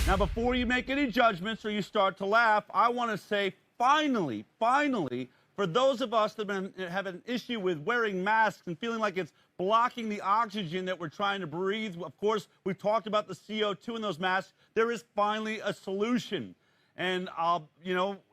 Now, before you make any judgments or you start to laugh, I want to say finally, for those of us that have an issue with wearing masks and feeling like it's blocking the oxygen that we're trying to breathe, of course, we've talked about the CO2 in those masks. There is finally a solution. And,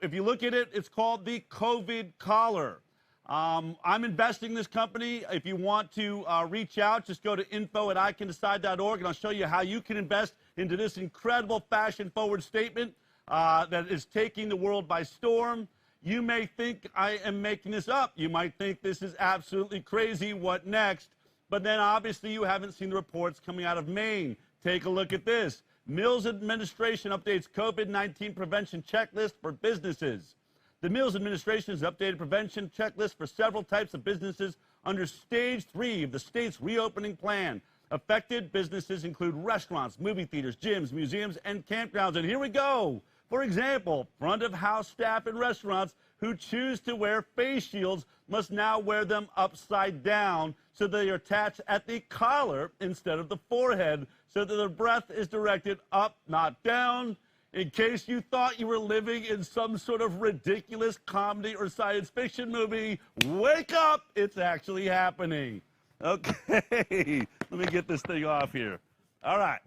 if you look at it, it's called the COVID collar. I'm investing in this company. If you want to reach out, just go to info@ICanDecide.org, and I'll show you how you can invest into this incredible fashion-forward statement that is taking the world by storm. You may think I am making this up. You might think this is absolutely crazy. What next? But then obviously you haven't seen the reports coming out of Maine. Take a look at this. Mills administration updates COVID-19 prevention checklist for businesses. The Mills administration has updated prevention checklist for several types of businesses under Stage 3 of the state's reopening plan. Affected businesses include restaurants, movie theaters, gyms, museums, and campgrounds. And here we go. For example, front-of-house staff in restaurants who choose to wear face shields must now wear them upside down so they are attached at the collar instead of the forehead so that their breath is directed up, not down. In case you thought you were living in some sort of ridiculous comedy or science fiction movie, wake up! It's actually happening. Okay, let me get this thing off here. All right,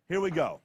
here we go.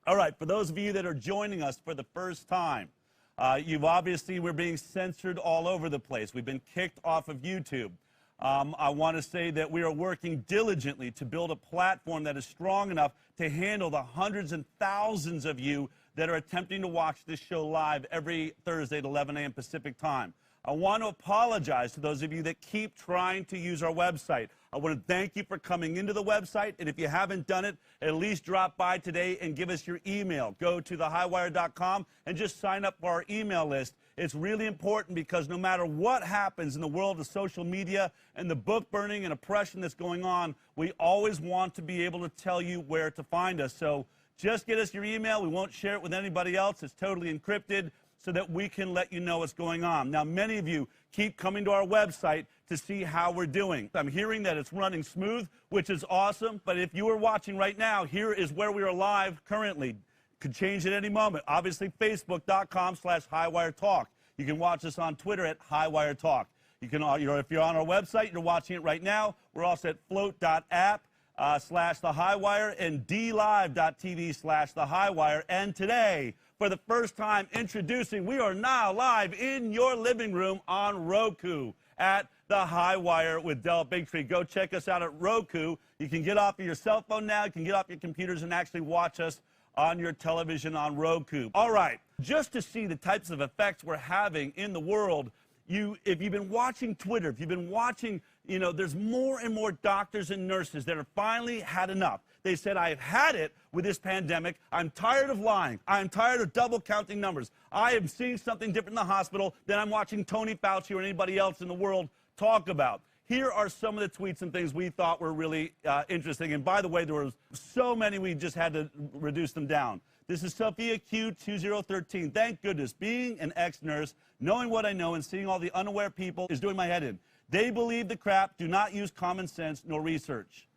All right, for those of you that are joining us for the first time, we're being censored all over the place. We've been kicked off of YouTube. I want to say that we are working diligently to build a platform that is strong enough to handle the hundreds and thousands of you that are attempting to watch this show live every Thursday at 11 a.m. Pacific time. I want to apologize to those of you that keep trying to use our website. I want to thank you for coming into the website, and if you haven't done it, at least drop by today and give us your email. Go to thehighwire.com and just sign up for our email list. It's really important because no matter what happens in the world of social media and the book burning and oppression that's going on, we always want to be able to tell you where to find us. So just get us your email. We won't share it with anybody else. It's totally encrypted so that we can let you know what's going on. Now, many of you keep coming to our website to see how we're doing. I'm hearing that it's running smooth, which is awesome. But if you are watching right now, here is where we are live currently. Could change at any moment. Obviously, Facebook.com/HighWireTalk. You can watch us on Twitter at HighWireTalk. You can, if you're on our website, you're watching it right now. We're also at float.app/TheHighWire and DLive.tv/TheHighWire. And today, for the first time introducing, we are now live in your living room on Roku at The High Wire with Del Bigtree. Go check us out at Roku. You can get off of your cell phone now. You can get off your computers and actually watch us on your television on Roku. All right, just to see the types of effects we're having in the world, if you've been watching Twitter, if you've been watching, there's more and more doctors and nurses that have finally had enough. They said, I've had it with this pandemic. I'm tired of lying. I'm tired of double counting numbers. I am seeing something different in the hospital than I'm watching Tony Fauci or anybody else in the world talk about. Here are some of the tweets and things we thought were really interesting. And by the way, there were so many we just had to reduce them down. This is Sophia Q2013. Thank goodness, being an ex-nurse, knowing what I know and seeing all the unaware people is doing my head in. They believe the crap, do not use common sense nor research.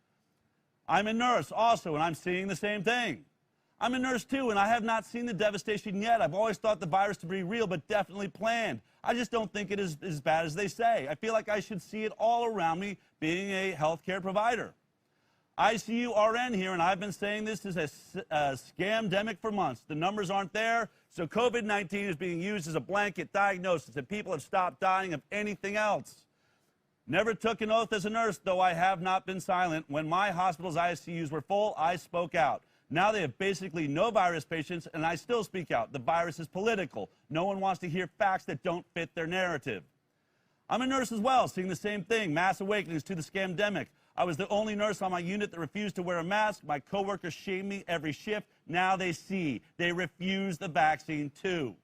I'm a nurse also, and I'm seeing the same thing. I'm a nurse too, and I have not seen the devastation yet. I've always thought the virus to be real, but definitely planned. I just don't think it is as bad as they say. I feel like I should see it all around me being a healthcare provider. ICU RN here, and I've been saying this is a scamdemic for months. The numbers aren't there, so COVID-19 is being used as a blanket diagnosis, and people have stopped dying of anything else. Never took an oath as a nurse, though I have not been silent. When my hospital's ICUs were full, I spoke out. Now they have basically no virus patients, and I still speak out. The virus is political. No one wants to hear facts that don't fit their narrative. I'm a nurse as well, seeing the same thing, mass awakenings to the scamdemic. I was the only nurse on my unit that refused to wear a mask. My coworkers shame me every shift. Now they see. They refuse the vaccine too.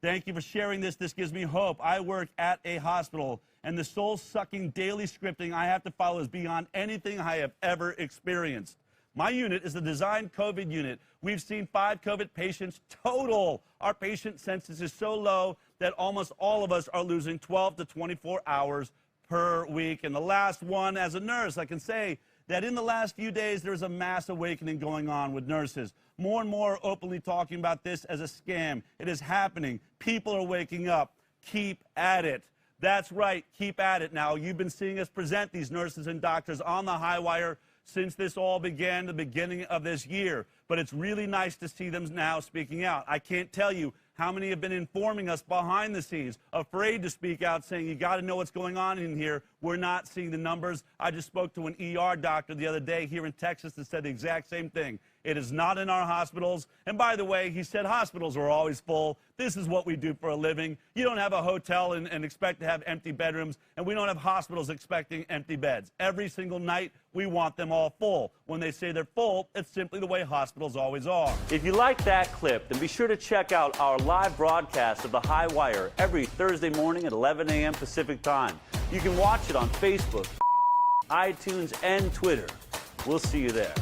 Thank you for sharing this. This gives me hope. I work at a hospital, and the soul-sucking daily scripting I have to follow is beyond anything I have ever experienced. My unit is the designed COVID unit. We've seen 5 COVID patients total. Our patient census is so low that almost all of us are losing 12 to 24 hours per week. And the last one, as a nurse, I can say that in the last few days there's a mass awakening going on with nurses. More and more openly talking about this as a scam. It is happening. People are waking up. Keep at it. That's right. Keep at it. Now, you've been seeing us present these nurses and doctors on the high wire since this all began, the beginning of this year. But it's really nice to see them now speaking out. I can't tell you how many have been informing us behind the scenes, afraid to speak out, saying, you got to know what's going on in here. We're not seeing the numbers. I just spoke to an ER doctor the other day here in Texas that said the exact same thing. It is not in our hospitals. And by the way, he said hospitals are always full. This is what we do for a living. You don't have a hotel and expect to have empty bedrooms, and we don't have hospitals expecting empty beds. Every single night, we want them all full. When they say they're full, it's simply the way hospitals always are. If you like that clip, then be sure to check out our live broadcast of The High Wire every Thursday morning at 11 a.m. Pacific Time. You can watch it on Facebook, iTunes, and Twitter. We'll see you there.